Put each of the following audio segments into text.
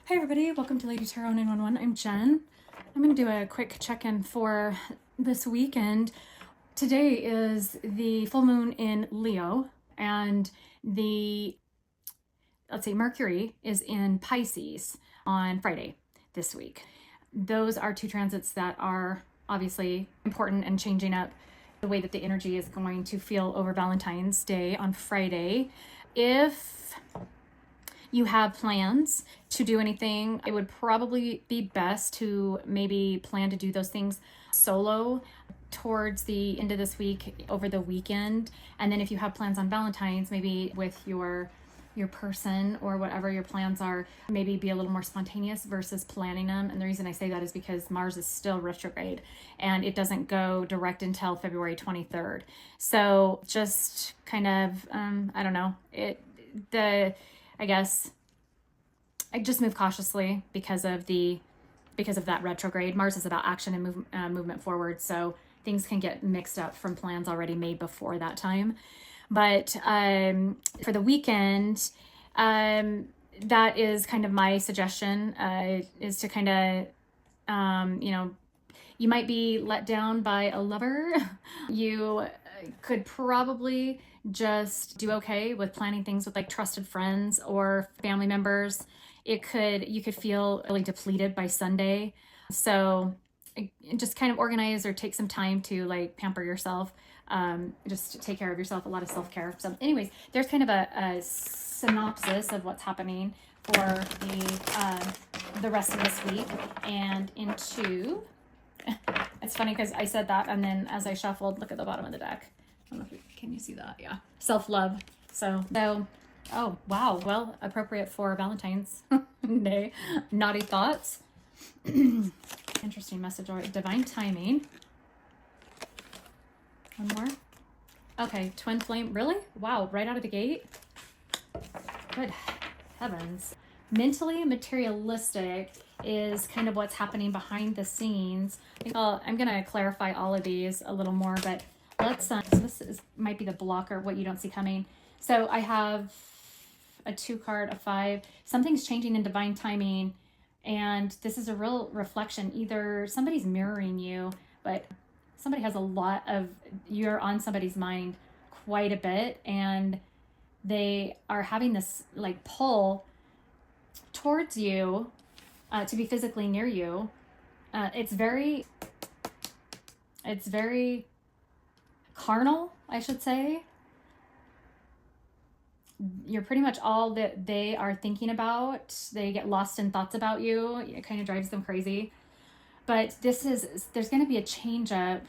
Hey everybody, welcome to Lady Tarot 911. I'm Jen. I'm going to do a quick check-in for this weekend. Today is the full moon in Leo, and Mercury is in Pisces on Friday this week. Those are two transits that are obviously important and changing up the way that the energy is going to feel over Valentine's Day on Friday. If you have plans to do anything, it would probably be best to maybe plan to do those things solo towards the end of this week, over the weekend. And then if you have plans on Valentine's, maybe with your person or whatever your plans are, maybe be a little more spontaneous versus planning them. And the reason I say that is because Mars is still retrograde and it doesn't go direct until February 23rd. So just kind of, I don't know, I guess I just move cautiously because of that retrograde. Mars is about action and movement forward, so things can get mixed up from plans already made before that time. But for the weekend, that is kind of my suggestion, is to kind of, you might be let down by a lover. You could probably just do okay with planning things with like trusted friends or family members. You could feel really depleted by Sunday. So just kind of organize or take some time to like pamper yourself, just take care of yourself, a lot of self-care. So anyways, there's kind of a synopsis of what's happening for the rest of this week and into, it's funny because I said that and then as I shuffled, look at the bottom of the deck. I don't know if can you see that? Yeah. Self-love. So, oh, wow. Well, appropriate for Valentine's Day. Naughty thoughts. Interesting message. Or divine timing. One more. Okay. Twin flame. Really? Wow. Right out of the gate. Good heavens. Mentally materialistic is kind of what's happening behind the scenes. I think I'm going to clarify all of these a little more, but let's, so this might be the blocker, what you don't see coming. So I have a 2 card, a 5. Something's changing in divine timing. And this is a real reflection. Either somebody's mirroring you, but somebody has a lot of, you're on somebody's mind quite a bit. And they are having this like pull towards you to be physically near you. It's very carnal, I should say. You're pretty much all that they are thinking about. They get lost in thoughts about you. It kind of drives them crazy. But there's going to be a change up.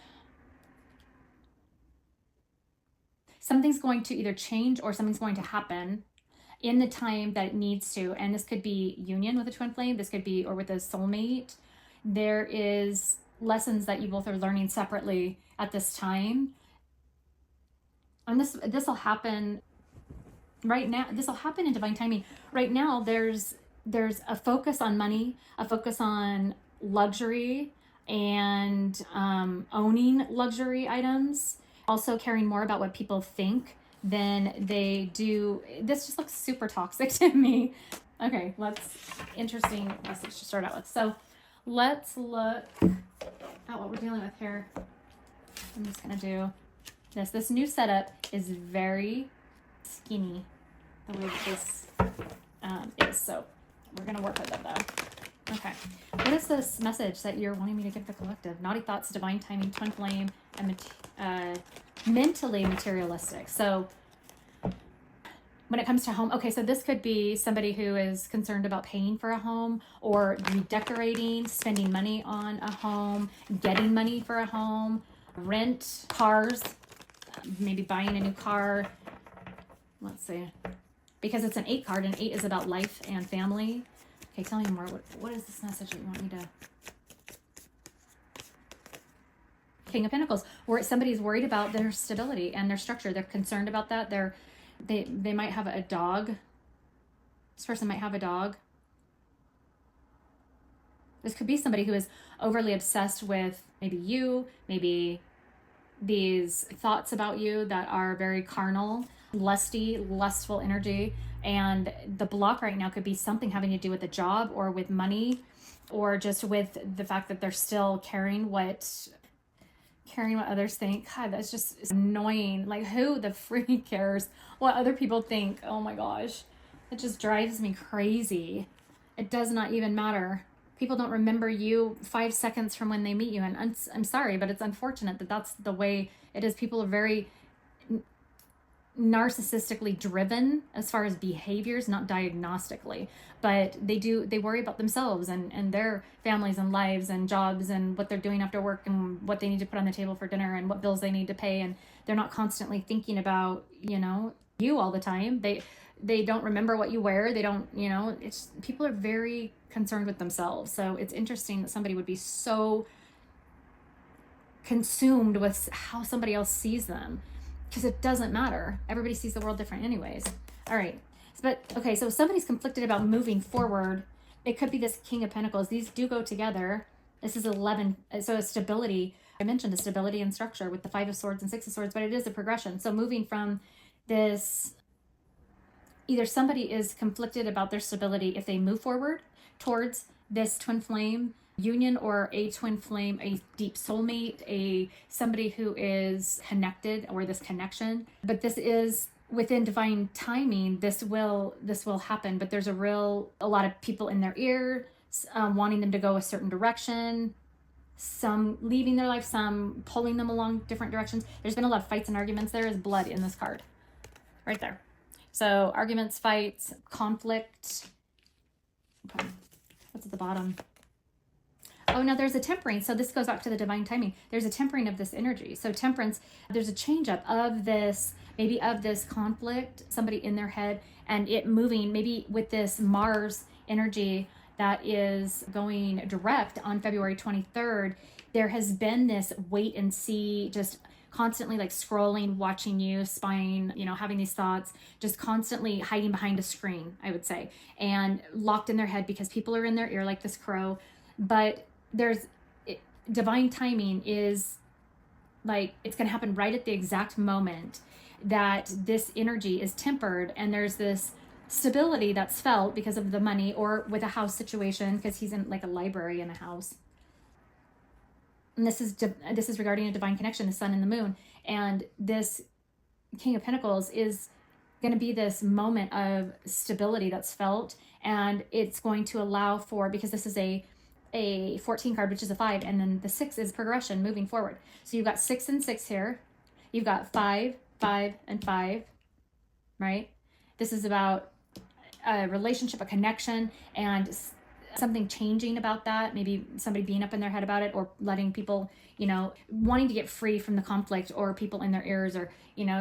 Something's going to either change or something's going to happen in the time that it needs to. And this could be union with a twin flame. This could be, or with a soulmate. There is lessons that you both are learning separately at this time. And this will happen right now. This will happen in divine timing. Right now, there's a focus on money, a focus on luxury and owning luxury items. Also caring more about what people think than they do. This just looks super toxic to me. Okay, interesting message to start out with. So let's look at what we're dealing with here. I'm just gonna do this. This new setup is very skinny, the way that this is. So we're gonna work with it though. Okay, what is this message that you're wanting me to give the collective? Naughty thoughts, divine timing, twin flame, and mentally materialistic. So when it comes to home, okay, so this could be somebody who is concerned about paying for a home or redecorating, spending money on a home, getting money for a home, rent, cars, maybe buying a new car. Let's see, because it's an 8 card and 8 is about life and family. Okay, tell me more. What is this message that you want me to? King of Pentacles, where somebody's worried about their stability and their structure. They're concerned about that. They might have a dog. This person might have a dog. This could be somebody who is overly obsessed with maybe you, maybe these thoughts about you that are very carnal. lusty, lustful energy. And the block right now could be something having to do with a job or with money, or just with the fact that they're still caring what others think. God, that's just annoying. Like, who the freak cares what other people think? Oh my gosh. It just drives me crazy. It does not even matter. People don't remember you 5 seconds from when they meet you. And I'm sorry, but it's unfortunate that that's the way it is. People are very narcissistically driven as far as behaviors, not diagnostically, but they worry about themselves and their families and lives and jobs and what they're doing after work and what they need to put on the table for dinner and what bills they need to pay. And they're not constantly thinking about, you all the time. They don't remember what you wear. They don't, it's, people are very concerned with themselves. So it's interesting that somebody would be so consumed with how somebody else sees them, because it doesn't matter. Everybody sees the world different anyways. All right. But okay, so somebody's conflicted about moving forward. It could be this King of Pentacles. These do go together. This is 11. So a stability. I mentioned a stability and structure with the 5 of Swords and 6 of Swords, but it is a progression. So moving from this, either somebody is conflicted about their stability if they move forward towards this twin flame union, or a twin flame, a deep soulmate, somebody who is connected, or this connection. But this is within divine timing. This will happen, but there's a lot of people in their ear, wanting them to go a certain direction, some leaving their life, some pulling them along different directions. There's been a lot of fights and arguments. There is blood in this card right there. So arguments, fights, conflict. Okay. What's at the bottom? Oh, no, there's a tempering. So this goes back to the divine timing. There's a tempering of this energy. So temperance, there's a change up of this, maybe of this conflict, somebody in their head, and it moving maybe with this Mars energy that is going direct on February 23rd. There has been this wait and see, just constantly like scrolling, watching you, spying, having these thoughts, just constantly hiding behind a screen, I would say, and locked in their head because people are in their ear like this crow. But divine timing is like, it's going to happen right at the exact moment that this energy is tempered, and there's this stability that's felt because of the money, or with a house situation, because he's in like a library in a house. And this is regarding a divine connection, the sun and the moon. And this King of Pentacles is going to be this moment of stability that's felt, and it's going to allow for, because this is a 14 card, which is a 5, and then the 6 is progression, moving forward. So you've got 6 and 6 here. You've got 5, 5, and 5, right? This is about a relationship, a connection, and something changing about that. Maybe somebody being up in their head about it, or letting people, wanting to get free from the conflict, or people in their ears, or,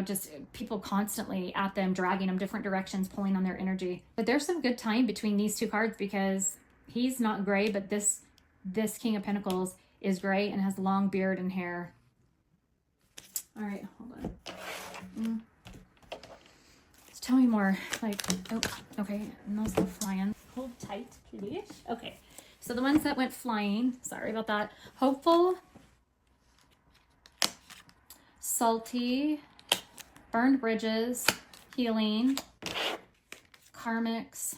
just people constantly at them, dragging them different directions, pulling on their energy. But there's some good time between these two cards, because he's not gray, but this King of Pentacles is gray and has long beard and hair. All right, hold on. So tell me more. Like, oh, okay, and those go flying. Hold tight, please. Okay, so the ones that went flying, sorry about that. Hopeful, salty, burned bridges, healing, karmics.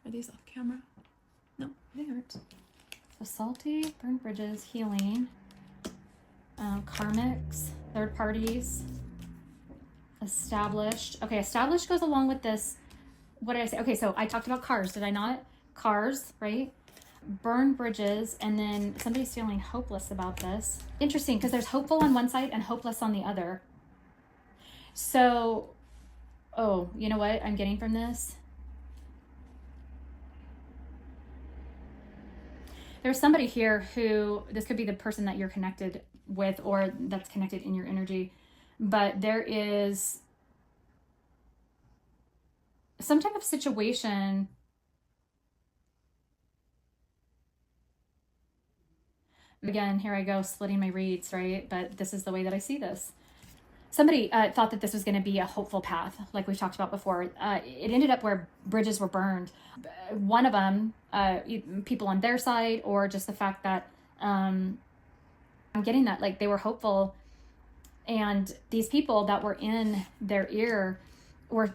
Are these off camera? No, they aren't. So salty, burned bridges, healing, karmics, third parties, established. Okay, established goes along with this. What did I say? Okay, so I talked about cars, did I not? Cars, right? Burned bridges, and then somebody's feeling hopeless about this. Interesting, because there's hopeful on one side and hopeless on the other. So, oh, you know what I'm getting from this? There's somebody here who, this could be the person that you're connected with, or that's connected in your energy, but there is some type of situation. Again, here I go splitting my reads, right? But this is the way that I see this. Somebody thought that this was going to be a hopeful path, like we've talked about before. It ended up where bridges were burned. One of them, people on their side, or just the fact that I'm getting that, like, they were hopeful And these people that were in their ear were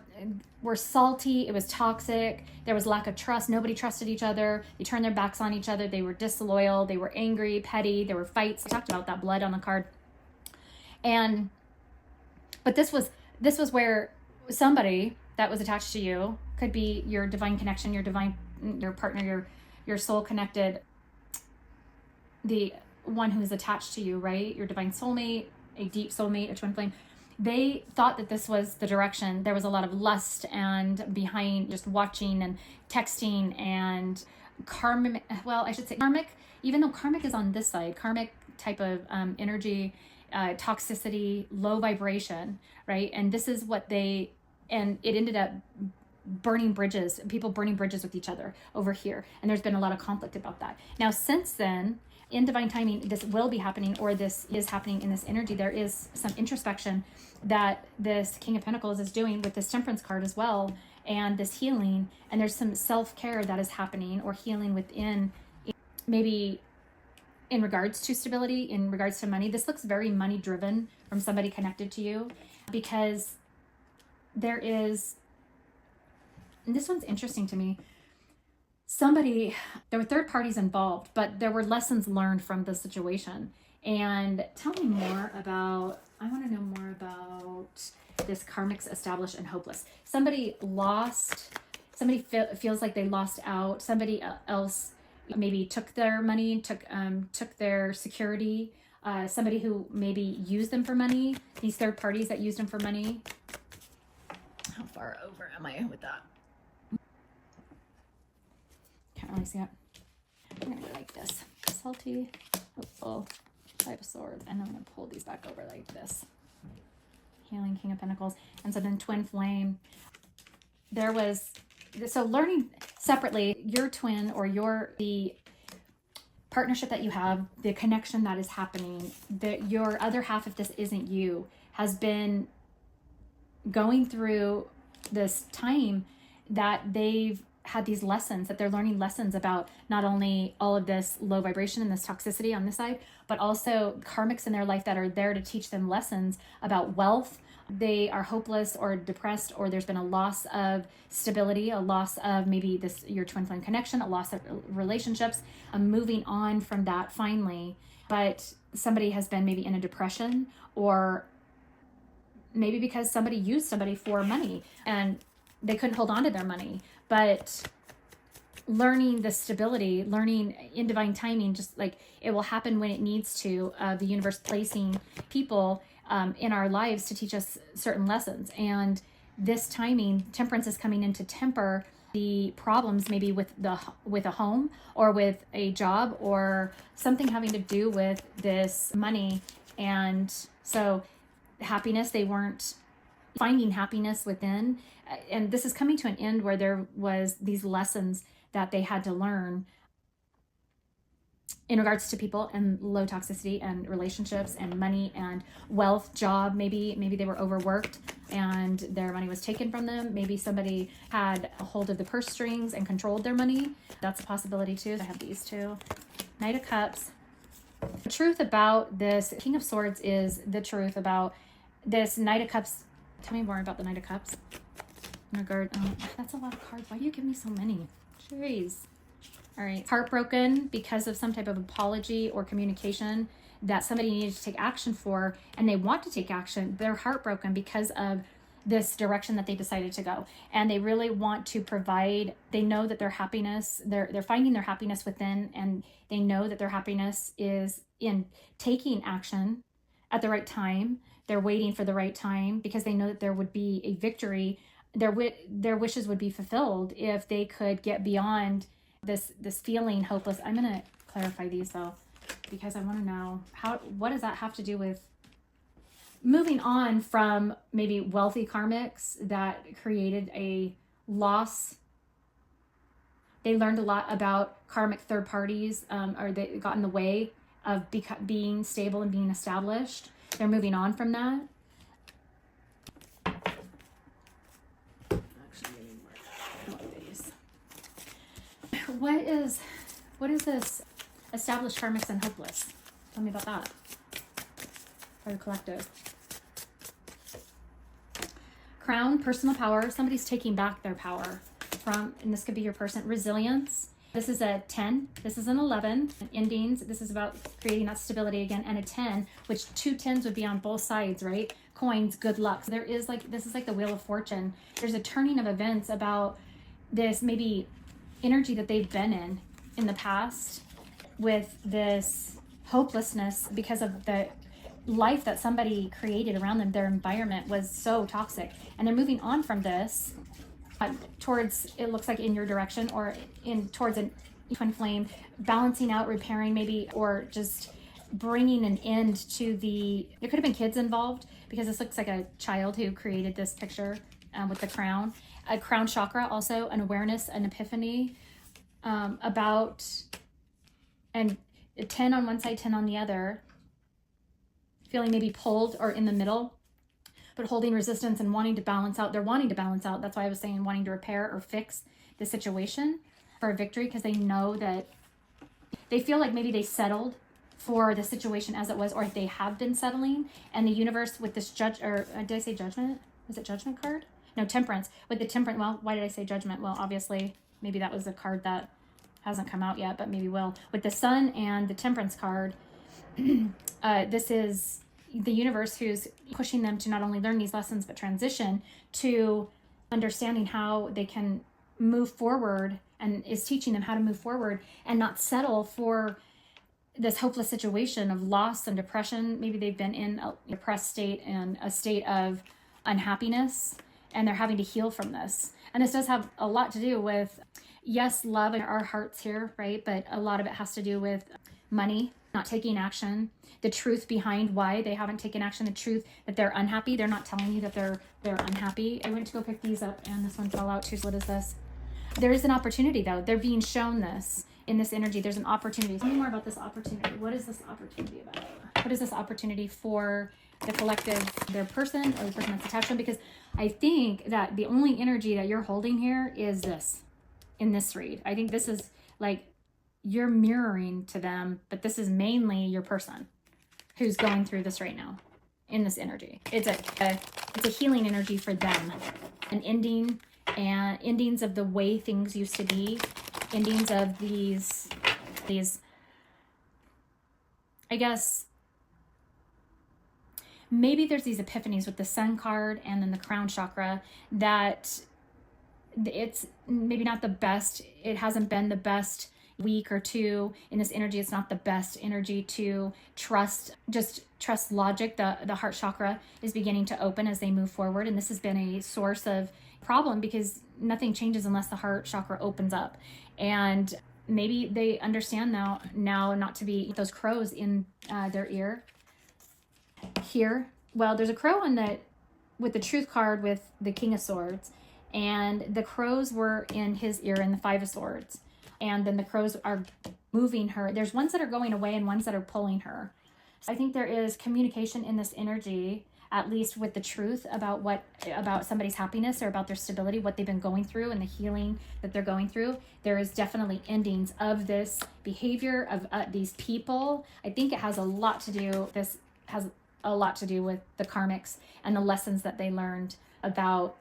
salty. It was toxic. There was lack of trust. Nobody trusted each other. They turned their backs on each other. They were disloyal. They were angry, petty. There were fights. I talked about that blood on the card. But this was where somebody that was attached to you, could be your divine connection, your partner, your soul connected, the one who is attached to you, right? Your divine soulmate, a deep soulmate, a twin flame. They thought that this was the direction. There was a lot of lust and behind just watching and texting and karmic, well, I should say karmic, even though karmic is on this side, karmic type of energy, toxicity, low vibration, right? And this is what it ended up burning bridges, people burning bridges with each other over here. And there's been a lot of conflict about that. Now, since then, in divine timing, this will be happening, or this is happening in this energy. There is some introspection that this King of Pentacles is doing with this Temperance card as well, and this healing. And there's some self-care that is happening, or healing within, maybe in regards to stability, in regards to money. This looks very money driven from somebody connected to you, because there is, and this one's interesting to me, there were third parties involved, but there were lessons learned from the situation. And tell me more about, I want to know more about this karmics, established and hopeless. Somebody feels like they lost out. Somebody else maybe took their money, took their security. Somebody who maybe used them for money. These third parties that used them for money. How far over am I with that? Can't really see it. I'm gonna go like this. Salty, hopeful, Five of Swords, and I'm gonna pull these back over like this. Healing, King of Pentacles, and so then Twin Flame. So learning separately, your twin or the partnership that you have, the connection that is happening, your other half, if this isn't you, has been going through this time that they've had these lessons, that they're learning lessons about not only all of this low vibration and this toxicity on this side, but also karmics in their life that are there to teach them lessons about wealth. They are hopeless or depressed, or there's been a loss of stability, a loss of maybe your twin flame connection, a loss of relationships, moving on from that finally. But somebody has been maybe in a depression, or maybe because somebody used somebody for money and they couldn't hold on to their money. But learning the stability, learning in divine timing, just like it will happen when it needs to, the universe placing people in our lives to teach us certain lessons. And this timing, Temperance is coming in to temper the problems maybe with a home, or with a job, or something having to do with this money. And so happiness, they weren't finding happiness within. And this is coming to an end where there was these lessons that they had to learn in regards to people and low toxicity and relationships and money and wealth, job. Maybe they were overworked and their money was taken from them. Maybe somebody had a hold of the purse strings and controlled their money. That's a possibility too. I have these two. Knight of Cups. The truth about this King of Swords is the truth about this Knight of Cups. Tell me more about the Knight of Cups. In regard, that's a lot of cards. Why do you give me so many? Jeez. All right. Heartbroken because of some type of apology or communication that somebody needed to take action for, and they want to take action. They're heartbroken because of this direction that they decided to go, and they really want to provide. They know that their happiness, they're finding their happiness within, and they know that their happiness is in taking action at the right time. They're waiting for the right time because they know that there would be a victory. Their wishes would be fulfilled if they could get beyond this feeling hopeless. I'm going to clarify these though, because I want to know what does that have to do with moving on from maybe wealthy karmics that created a loss. They learned a lot about karmic third parties, or they got in the way of being stable and being established. They're moving on from that. What is this established karmics and hopeless? Tell me about that. For the collective. Crown, personal power. Somebody's taking back their power from, and this could be your person. Resilience. This is a 10. This is an 11. Endings. This is about creating that stability again. And a 10, which 2 10s would be on both sides, right? Coins, good luck. So there is like, this is like the Wheel of Fortune. There's a turning of events about this maybe energy that they've been in the past with this hopelessness because of the life that somebody created around them. Their environment was so toxic, and they're moving on from this towards, it looks like in your direction, or in towards an twin flame, balancing out, repairing maybe, or just bringing an end to the, there could have been kids involved, because this looks like a child who created this picture with the crown. A crown chakra, also an awareness, an epiphany about, and a 10 on one side, 10 on the other, feeling maybe pulled or in the middle, but holding resistance and wanting to balance out. They're wanting to balance out. That's why I was saying wanting to repair or fix the situation for a victory, because they know that they feel like maybe they settled for the situation as it was, or they have been settling. And the universe with this judge, or did I say judgment? Was it judgment card? No, temperance. With the temperance, well, why did I say judgment? Well, obviously, maybe that was a card that hasn't come out yet, but maybe will. With the sun and the temperance card, this is the universe who's pushing them to not only learn these lessons, but transition to understanding how they can move forward, and is teaching them how to move forward and not settle for this hopeless situation of loss and depression. Maybe they've been in a depressed state and a state of unhappiness, and they're having to heal from this. And this does have a lot to do with, yes, love in our hearts here, right? But a lot of it has to do with money, not taking action, the truth behind why they haven't taken action, the truth that they're unhappy. They're not telling you that they're unhappy. I went to go pick these up and this one fell out too. So what is this? There is an opportunity though. They're being shown this in this energy. There's an opportunity. Tell me more about this opportunity. What is this opportunity about? What is this opportunity for the collective, their person, or the person that's attached to them? Because I think that the only energy that you're holding here is this, in this read. I think this is like, you're mirroring to them, but this is mainly your person who's going through this right now in this energy. It's a healing energy for them, an ending, and endings of the way things used to be, endings of these, I guess, maybe there's these epiphanies with the sun card and then the crown chakra, that it's maybe not the best. It hasn't been the best week or two in this energy. It's not the best energy to trust, just trust logic. The heart chakra is beginning to open as they move forward. And this has been a source of problem, because nothing changes unless the heart chakra opens up. And maybe they understand now not to be those crows in their ear here. Well, there's a crow on with the truth card with the King of Swords, and the crows were in his ear in the Five of Swords. And then the crows are moving her. There's ones that are going away and ones that are pulling her. So I think there is communication in this energy, at least with the truth about somebody's happiness or about their stability, what they've been going through and the healing that they're going through. There is definitely endings of this behavior of these people. I think it has a lot to do, this has a lot to do with the karmics and the lessons that they learned about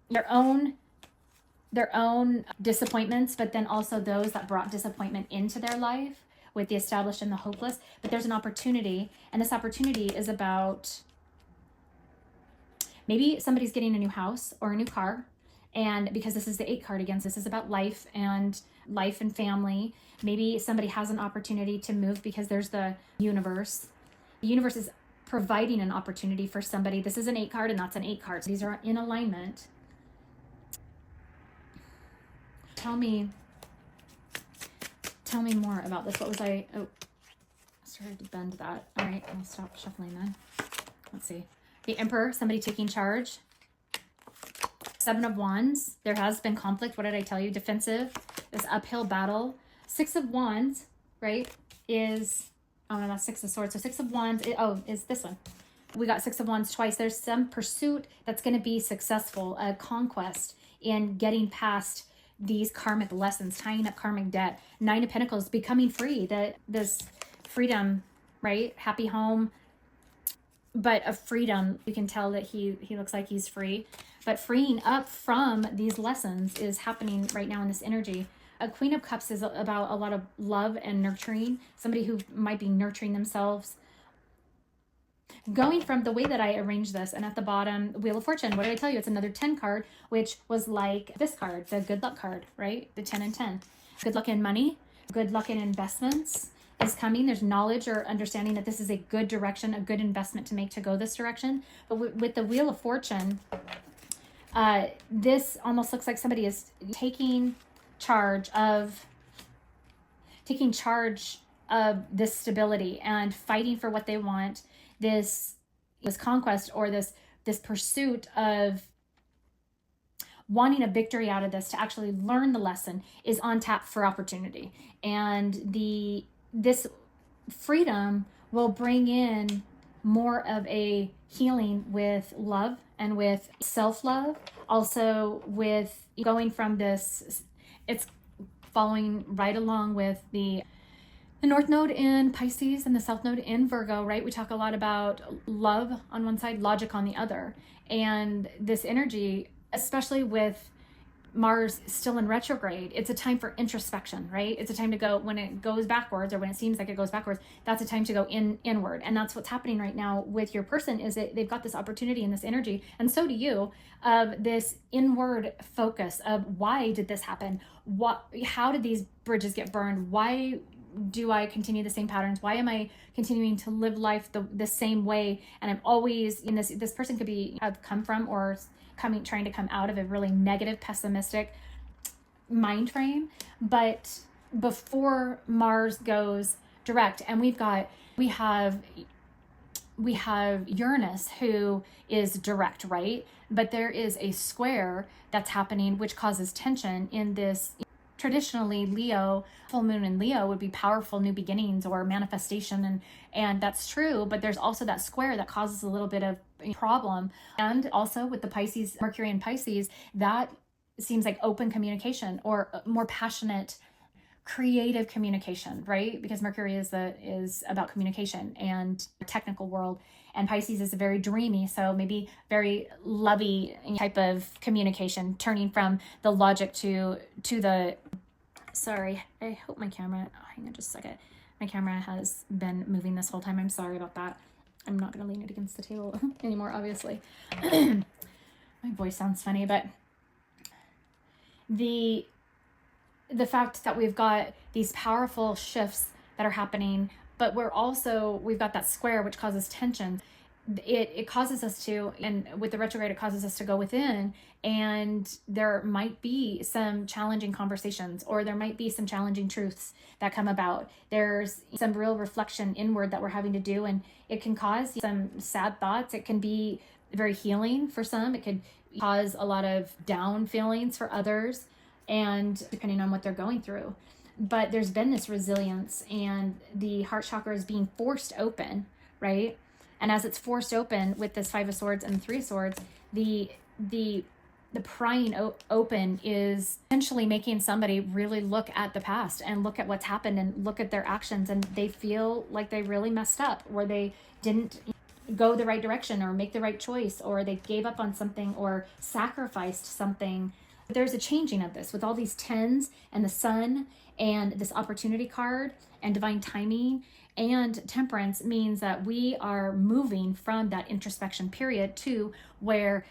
their own disappointments, but then also those that brought disappointment into their life with the established and the hopeless. But there's an opportunity, and this opportunity is about, maybe somebody's getting a new house or a new car, and because this is the 8 card again, this is about life and family. Maybe somebody has an opportunity to move because there's the universe. The universe is providing an opportunity for somebody. This is an 8 card and that's an 8 card. So these are in alignment. Tell me more about this. What was I started to bend that. All right, I'll stop shuffling then. Let's see. The Emperor, somebody taking charge. 7 of Wands, there has been conflict. What did I tell you? Defensive, this uphill battle. 6 of Wands, right, is, oh no, that's 6 of Swords. So 6 of Wands, is this one. We got 6 of Wands twice. There's some pursuit that's going to be successful, a conquest in getting past these karmic lessons, tying up karmic debt. 9 of Pentacles, becoming free, this freedom, right? Happy home, but of freedom. You can tell that he looks like he's free, but freeing up from these lessons is happening right now in this energy. A Queen of Cups is about a lot of love and nurturing, somebody who might be nurturing themselves. Going from the way that I arranged this, and at the bottom, Wheel of Fortune, what did I tell you? It's another 10 card, which was like this card, the good luck card, right? The 10 and 10. Good luck in money, good luck in investments is coming. There's knowledge or understanding that this is a good direction, a good investment to make to go this direction. But with the Wheel of Fortune, this almost looks like somebody is taking charge of this stability and fighting for what they want. This conquest, or this pursuit of wanting a victory out of this, to actually learn the lesson, is on tap for opportunity. And this freedom will bring in more of a healing with love and with self-love. Also with going from this, it's following right along with the North Node in Pisces and the South Node in Virgo, right? We talk a lot about love on one side, logic on the other. And this energy, especially with Mars still in retrograde, it's a time for introspection, right? It's a time to go, when it goes backwards, or when it seems like it goes backwards, that's a time to go inward. And that's what's happening right now with your person, is that they've got this opportunity and this energy, and so do you, of this inward focus of, why did this happen? How did these bridges get burned? Why do I continue the same patterns? Why am I continuing to live life the same way? And I'm always in this person could have come from, or trying to come out of, a really negative, pessimistic mind frame. But before Mars goes direct, and we have Uranus, who is direct, right? But there is a square that's happening, which causes tension in this. Traditionally, Leo, full moon in Leo would be powerful new beginnings or manifestation, and that's true, but there's also that square that causes a little bit of problem. And also with the Pisces, Mercury in Pisces, that seems like open communication, or more passionate, creative communication, right? Because Mercury is about communication and the technical world, and Pisces is very dreamy, so maybe very lovey type of communication, turning from the logic to the. Sorry, I hope my camera, hang on just a second. My camera has been moving this whole time. I'm sorry about that. I'm not going to lean it against the table anymore, obviously. My voice sounds funny, but the fact that we've got these powerful shifts that are happening, but we've got that square, which causes tension. It causes us to, and with the retrograde, it causes us to go within, and there might be some challenging conversations, or there might be some challenging truths that come about. There's some real reflection inward that we're having to do, and it can cause some sad thoughts. It can be very healing for some. It could cause a lot of down feelings for others, and depending on what they're going through. But there's been this resilience, and the heart chakra is being forced open, right? And as it's forced open with this Five of Swords and Three of Swords, the prying open is essentially making somebody really look at the past and look at what's happened and look at their actions, and they feel like they really messed up, or they didn't go the right direction, or make the right choice, or they gave up on something, or sacrificed something. There's a changing of this with all these tens and the sun and this opportunity card and divine timing. And Temperance means that we are moving from that introspection period to where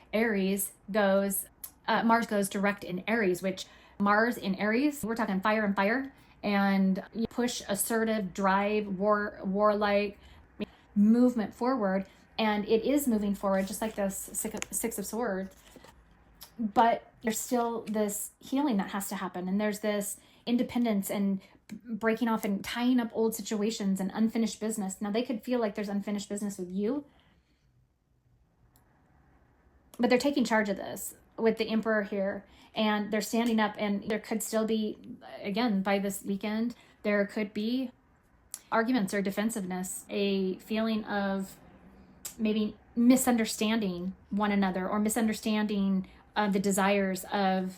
Mars goes direct in Aries, which Mars in Aries, we're talking fire and fire, and you push, assertive, drive, warlike movement forward. And it is moving forward, just like the Six of Swords. But there's still this healing that has to happen. And there's this independence and breaking off and tying up old situations and unfinished business. Now, they could feel like there's unfinished business with you, but they're taking charge of this with the Emperor here, and they're standing up. And there could still be, again, by this weekend, there could be arguments or defensiveness, a feeling of maybe misunderstanding one another, or misunderstanding the desires of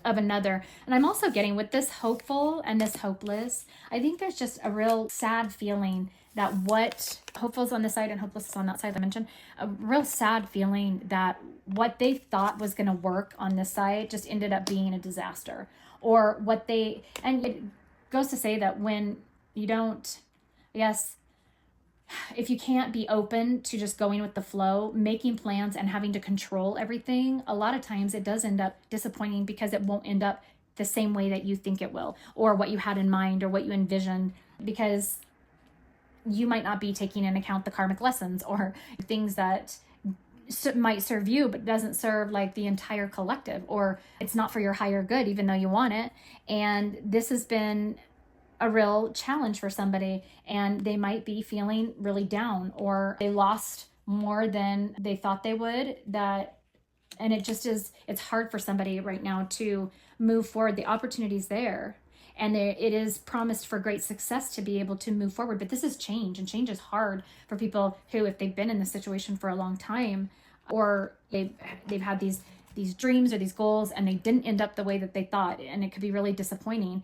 another. And I'm also getting with this hopeful and this hopeless, I think there's just a real sad feeling that what hopeful is on this side and hopeless is on that side. I mentioned a real sad feeling that what they thought was going to work on this side just ended up being a disaster, or what they, and it goes to say that when you don't, yes, if you can't be open to just going with the flow, making plans and having to control everything, a lot of times it does end up disappointing because it won't end up the same way that you think it will, or what you had in mind, or what you envisioned, because you might not be taking into account the karmic lessons or things that might serve you but doesn't serve like the entire collective, or it's not for your higher good even though you want it. And this has been a real challenge for somebody, and they might be feeling really down, or they lost more than they thought they would. That, and it just is, it's hard for somebody right now to move forward. The opportunity's there, and it is promised for great success to be able to move forward, but this is change, and change is hard for people who, if they've been in this situation for a long time, or they've had these dreams or these goals and they didn't end up the way that they thought, and it could be really disappointing.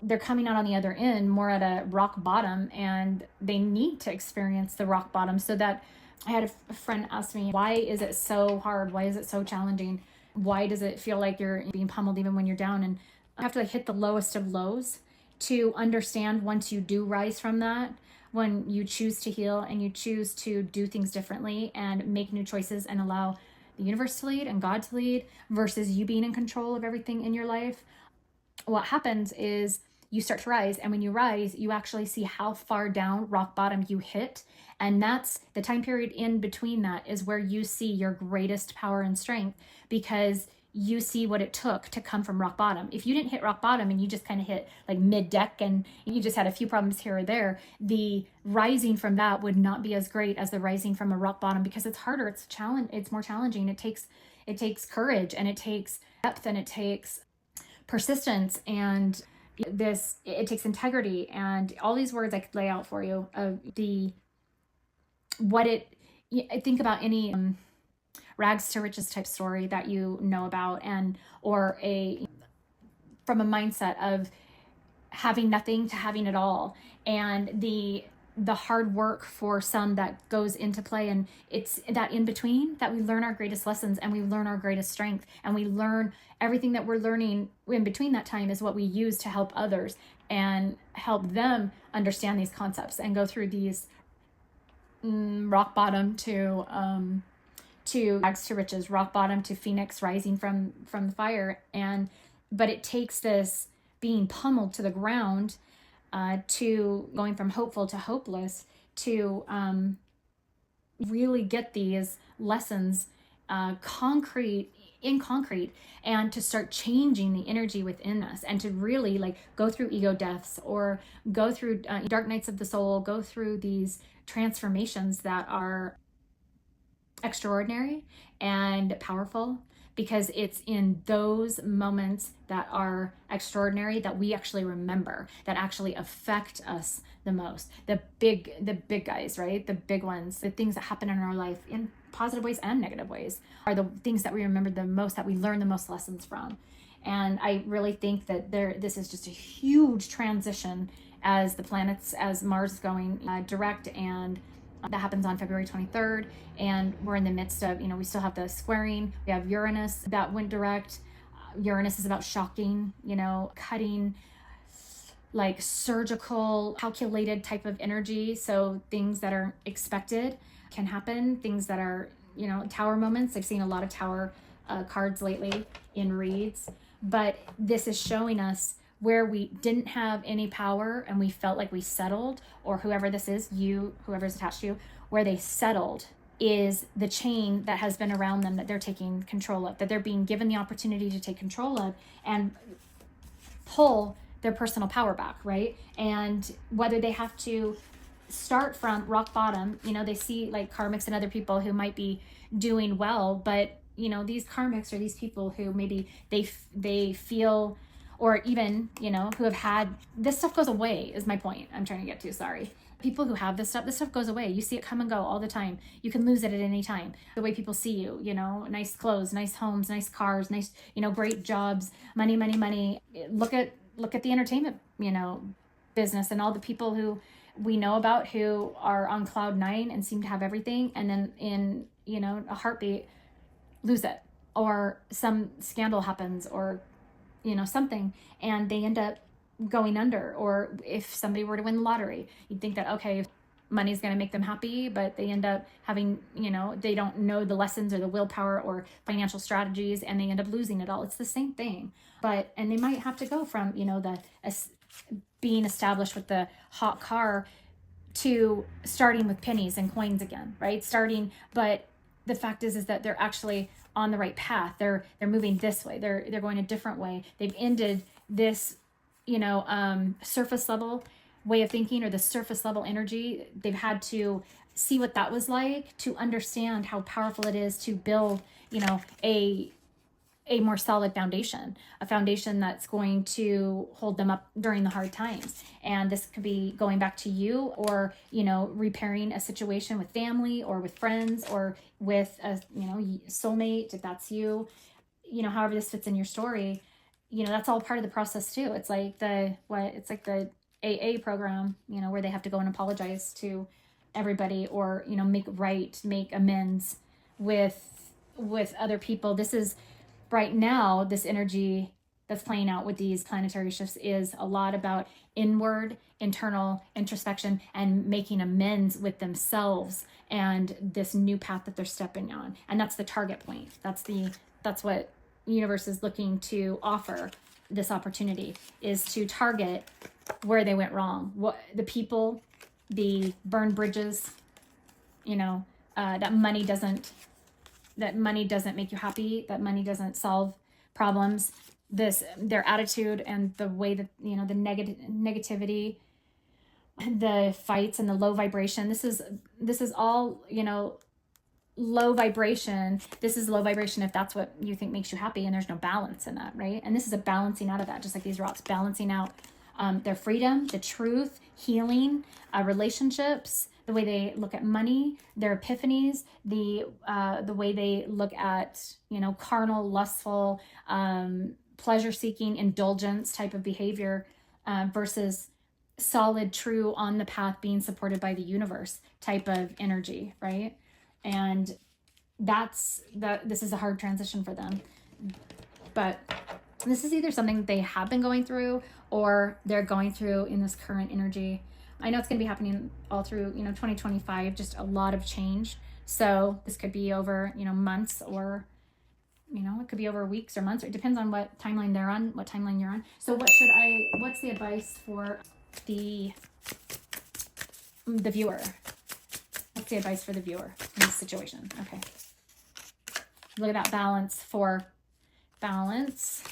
They're coming out on the other end more at a rock bottom, and they need to experience the rock bottom. So that I had a friend ask me, why is it so hard? Why is it so challenging? Why does it feel like you're being pummeled even when you're down? And I have to like hit the lowest of lows to understand, once you do rise from that, when you choose to heal and you choose to do things differently and make new choices and allow the universe to lead and God to lead versus you being in control of everything in your life, what happens is you start to rise. And when you rise, you actually see how far down rock bottom you hit. And that's the time period in between that is where you see your greatest power and strength, because you see what it took to come from rock bottom. If you didn't hit rock bottom and you just kind of hit like mid deck and you just had a few problems here or there, the rising from that would not be as great as the rising from a rock bottom, because it's harder, it's challenge, it's more challenging. It takes courage, and it takes depth, and it takes persistence, and it takes integrity, and all these words I could lay out for you of think about any rags to riches type story that you know about, and or from a mindset of having nothing to having it all, and the hard work for some that goes into play. And it's that in between that we learn our greatest lessons, and we learn our greatest strength, and we learn everything that we're learning in between that time is what we use to help others and help them understand these concepts and go through these rock bottom to rags to riches, rock bottom to phoenix rising from the fire. But it takes this being pummeled to the ground, to going from hopeful to hopeless, to really get these lessons concrete, and to start changing the energy within us, and to really like go through ego deaths, or go through dark nights of the soul, go through these transformations that are extraordinary and powerful, because it's in those moments that are extraordinary that we actually remember, that actually affect us the most. The big guys, right? The big ones, the things that happen in our life in positive ways and negative ways, are the things that we remember the most, that we learn the most lessons from. And I really think that this is just a huge transition as the planets, as Mars is going direct, and that happens on February 23rd. And we're in the midst of, we still have the squaring. We have Uranus that went direct. Uranus is about shocking, cutting, like surgical, calculated type of energy. So things that are expected can happen. Things that are, tower moments. I've seen a lot of tower cards lately in reads. But this is showing us where we didn't have any power and we felt like we settled, or whoever this is, whoever's attached to you, where they settled is the chain that has been around them that they're taking control of, that they're being given the opportunity to take control of and pull their personal power back, right? And whether they have to start from rock bottom, they see like karmics and other people who might be doing well, but these karmics are these people who maybe they feel, or even, who have had, this stuff goes away is my point I'm trying to get to, sorry. People who have this stuff goes away. You see it come and go all the time. You can lose it at any time. The way people see you, nice clothes, nice homes, nice cars, nice, great jobs, money. Look at the entertainment, business, and all the people who we know about who are on cloud 9 and seem to have everything, and then in, you know, a heartbeat lose it, or some scandal happens, or, you know, something, and they end up going under. Or if somebody were to win the lottery, you'd think that, okay, money's going to make them happy, but they end up having, you know, they don't know the lessons or the willpower or financial strategies, and they end up losing it all. It's the same thing. But, and they might have to go from, you know, the being established with the hot car to starting with pennies and coins again, right? Starting, but the fact is that they're actually on the right path. They're moving this way. They're going a different way. They've ended this, you know, surface level way of thinking, or the surface level energy. They've had to see what that was like to understand how powerful it is to build, you know, a more solid foundation, a foundation that's going to hold them up during the hard times. And this could be going back to you, or, you know, repairing a situation with family or with friends, or with a, you know, soulmate, if that's you, you know, however this fits in your story, you know, that's all part of the process too. It's like the AA program, you know, where they have to go and apologize to everybody, or, you know, make amends with other people. This is, right now, this energy that's playing out with these planetary shifts is a lot about internal introspection, and making amends with themselves and this new path that they're stepping on. And that's the target point. That's what universe is looking to offer. This opportunity is to target where they went wrong, what the people, the burned bridges, you know, that money doesn't make you happy, that money doesn't solve problems. Their attitude and the way that, you know, the negativity, the fights, and the low vibration. This is all, you know, low vibration. This is low vibration if that's what you think makes you happy, and there's no balance in that, right? And this is a balancing out of that, just like these rocks balancing out their freedom, the truth, healing, relationships, the way they look at money, their epiphanies, the way they look at, you know, carnal, lustful, pleasure-seeking, indulgence type of behavior, versus solid, true, on the path, being supported by the universe type of energy, right? And this is a hard transition for them. But this is either something that they have been going through, or they're going through in this current energy. I know it's going to be happening all through, you know, 2025, just a lot of change. So this could be over, you know, months, or, you know, it could be over weeks or months, or it depends on what timeline they're on, what timeline you're on. So what's the advice for the viewer? What's the advice for the viewer in this situation? Okay. Look at that balance. For balance,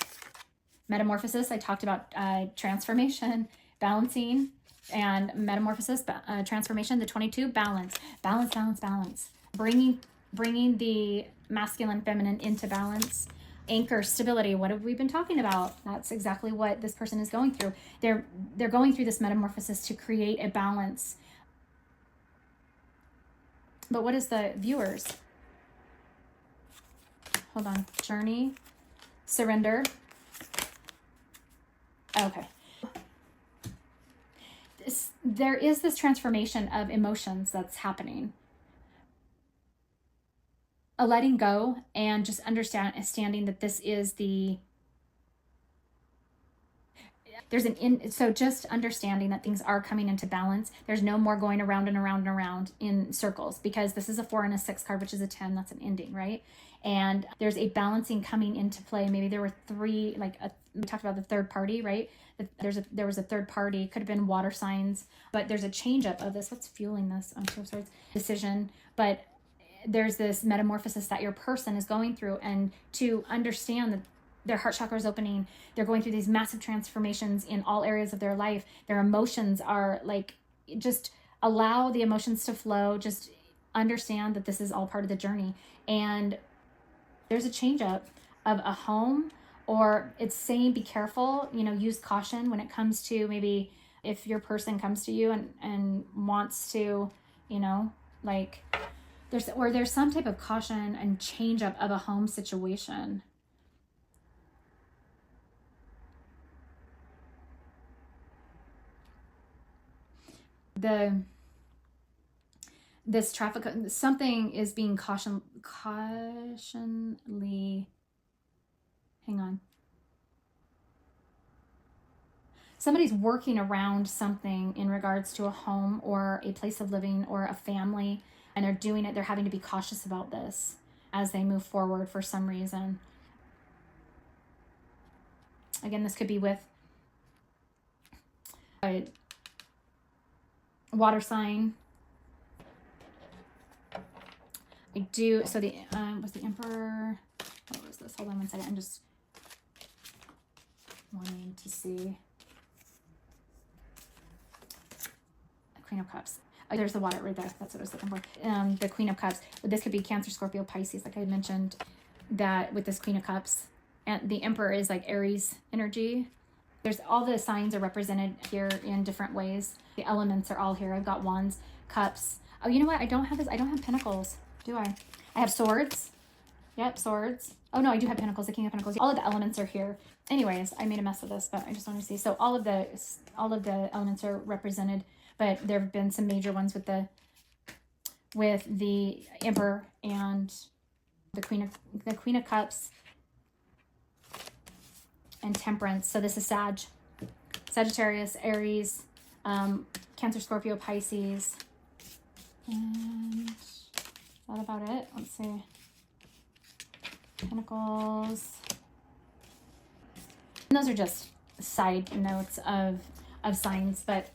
metamorphosis. I talked about transformation, balancing, and metamorphosis, transformation. The 22, balance. Bringing the masculine, feminine into balance. Anchor, stability. What have we been talking about? That's exactly what this person is going through. They're going through this metamorphosis to create a balance. But what is the viewers? Hold on. Journey, surrender. Okay. There is this transformation of emotions that's happening. A letting go, and just understanding that this is so just understanding that things are coming into balance. There's no more going around and around and around in circles, because this is a 4 and a 6 card, which is a 10. That's an ending, right? And there's a balancing coming into play. Maybe there were 3, we talked about the third party, right? There was a third party, could have been water signs, but there's a change up of this. What's fueling this? Two of Swords, decision. But there's this metamorphosis that your person is going through, and to understand that their heart chakra is opening. They're going through these massive transformations in all areas of their life. Their emotions are like, just allow the emotions to flow. Just understand that this is all part of the journey. And there's a change up of a home, or it's saying be careful, you know, use caution when it comes to, maybe if your person comes to you and wants to, you know, like there's some type of caution and change up of a home situation. this traffic, something is being cautionly, hang on. Somebody's working around something in regards to a home or a place of living or a family, and they're doing it. They're having to be cautious about this as they move forward for some reason. Again, this could be with a water sign. So the, was the Emperor, what was this? Hold on one second. I'm just wanting to see. Queen of Cups. Oh, there's the water right there. That's what I was looking for. The Queen of Cups. But this could be Cancer, Scorpio, Pisces, like I mentioned, that with this Queen of Cups. And the Emperor is like Aries energy. There's all the signs are represented here in different ways. The elements are all here. I've got Wands, Cups. Oh, you know what? I don't have this. I don't have Pentacles, do I? I have Swords. Yep, Swords. Oh no, I do have Pentacles, the King of Pentacles. All of the elements are here. Anyways, I made a mess of this, but I just want to see. So all of the elements are represented, but there have been some major ones with the Emperor and the Queen of Cups and Temperance. So this is Sagittarius, Aries, Cancer, Scorpio, Pisces, and is that about it? Let's see. Pentacles. And those are just side notes of signs, but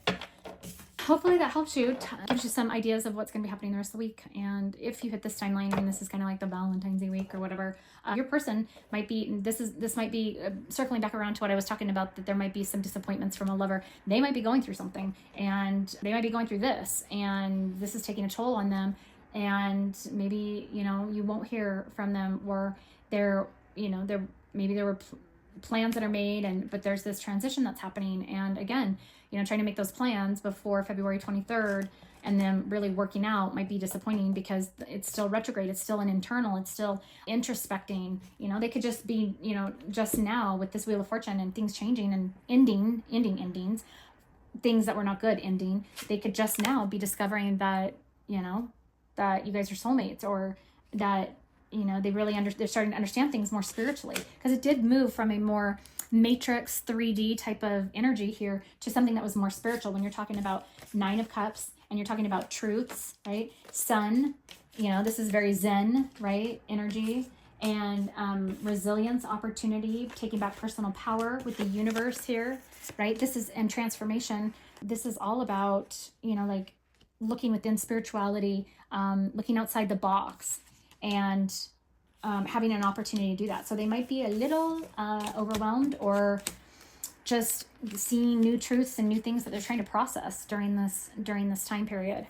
hopefully that helps you, gives you some ideas of what's going to be happening the rest of the week. And if you hit this timeline, and this is kind of like the Valentine's Day week or whatever, your person might be, this might be circling back around to what I was talking about, that there might be some disappointments from a lover. They might be going through something, and they might be going through this, and this is taking a toll on them. And maybe, you know, you won't hear from them, or maybe there were plans that are made, but there's this transition that's happening. And again, you know, trying to make those plans before February 23rd and then really working out might be disappointing, because it's still retrograde. It's still an internal, it's still introspecting. You know, they could just be, you know, just now with this Wheel of Fortune and things changing and endings, things that were not good ending. They could just now be discovering that, you know, that you guys are soulmates, or that, you know, they're starting to understand things more spiritually, because it did move from a more matrix 3D type of energy here to something that was more spiritual. When you're talking about Nine of Cups and you're talking about truths, right? Sun, you know, this is very Zen, right? Energy, and resilience, opportunity, taking back personal power with the universe here, right? This is, and transformation. This is all about, you know, like looking within spirituality, looking outside the box, and having an opportunity to do that. So they might be a little overwhelmed, or just seeing new truths and new things that they're trying to process during this time period.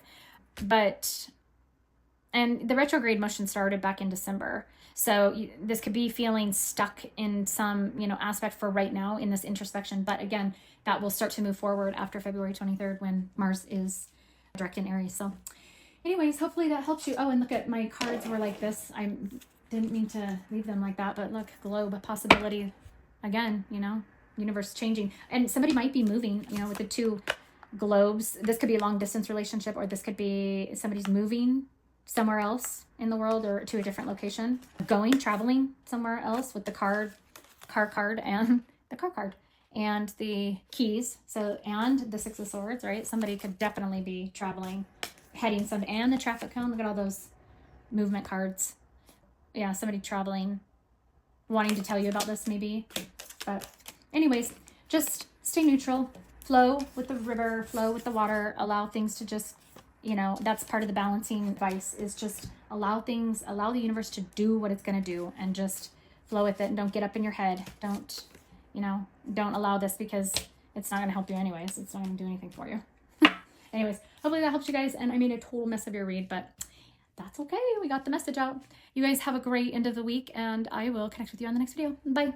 And the retrograde motion started back in December. So this could be feeling stuck in some, you know, aspect for right now in this introspection. But again, that will start to move forward after February 23rd, when Mars is direct in Aries. So anyways, hopefully that helps you. Oh, and look at my cards were like this. I didn't mean to leave them like that, but look, globe, possibility. Again, you know, universe changing. And somebody might be moving, you know, with the two globes. This could be a long distance relationship, or this could be somebody's moving somewhere else in the world, or to a different location, traveling somewhere else, with the car card and the car card and the keys. So, and the Six of Swords, right? Somebody could definitely be traveling, heading and the traffic cone. Look at all those movement cards. Yeah, somebody traveling, wanting to tell you about this maybe. But anyways, just stay neutral, flow with the river, flow with the water, allow things to just, you know, that's part of the balancing advice, is just allow the universe to do what it's going to do, and just flow with it, and don't get up in your head. Don't allow this, because it's not going to help you anyways. It's not going to do anything for you. Anyways, hopefully that helps you guys. And I made a total mess of your read, but that's okay. We got the message out. You guys have a great end of the week, and I will connect with you on the next video. Bye.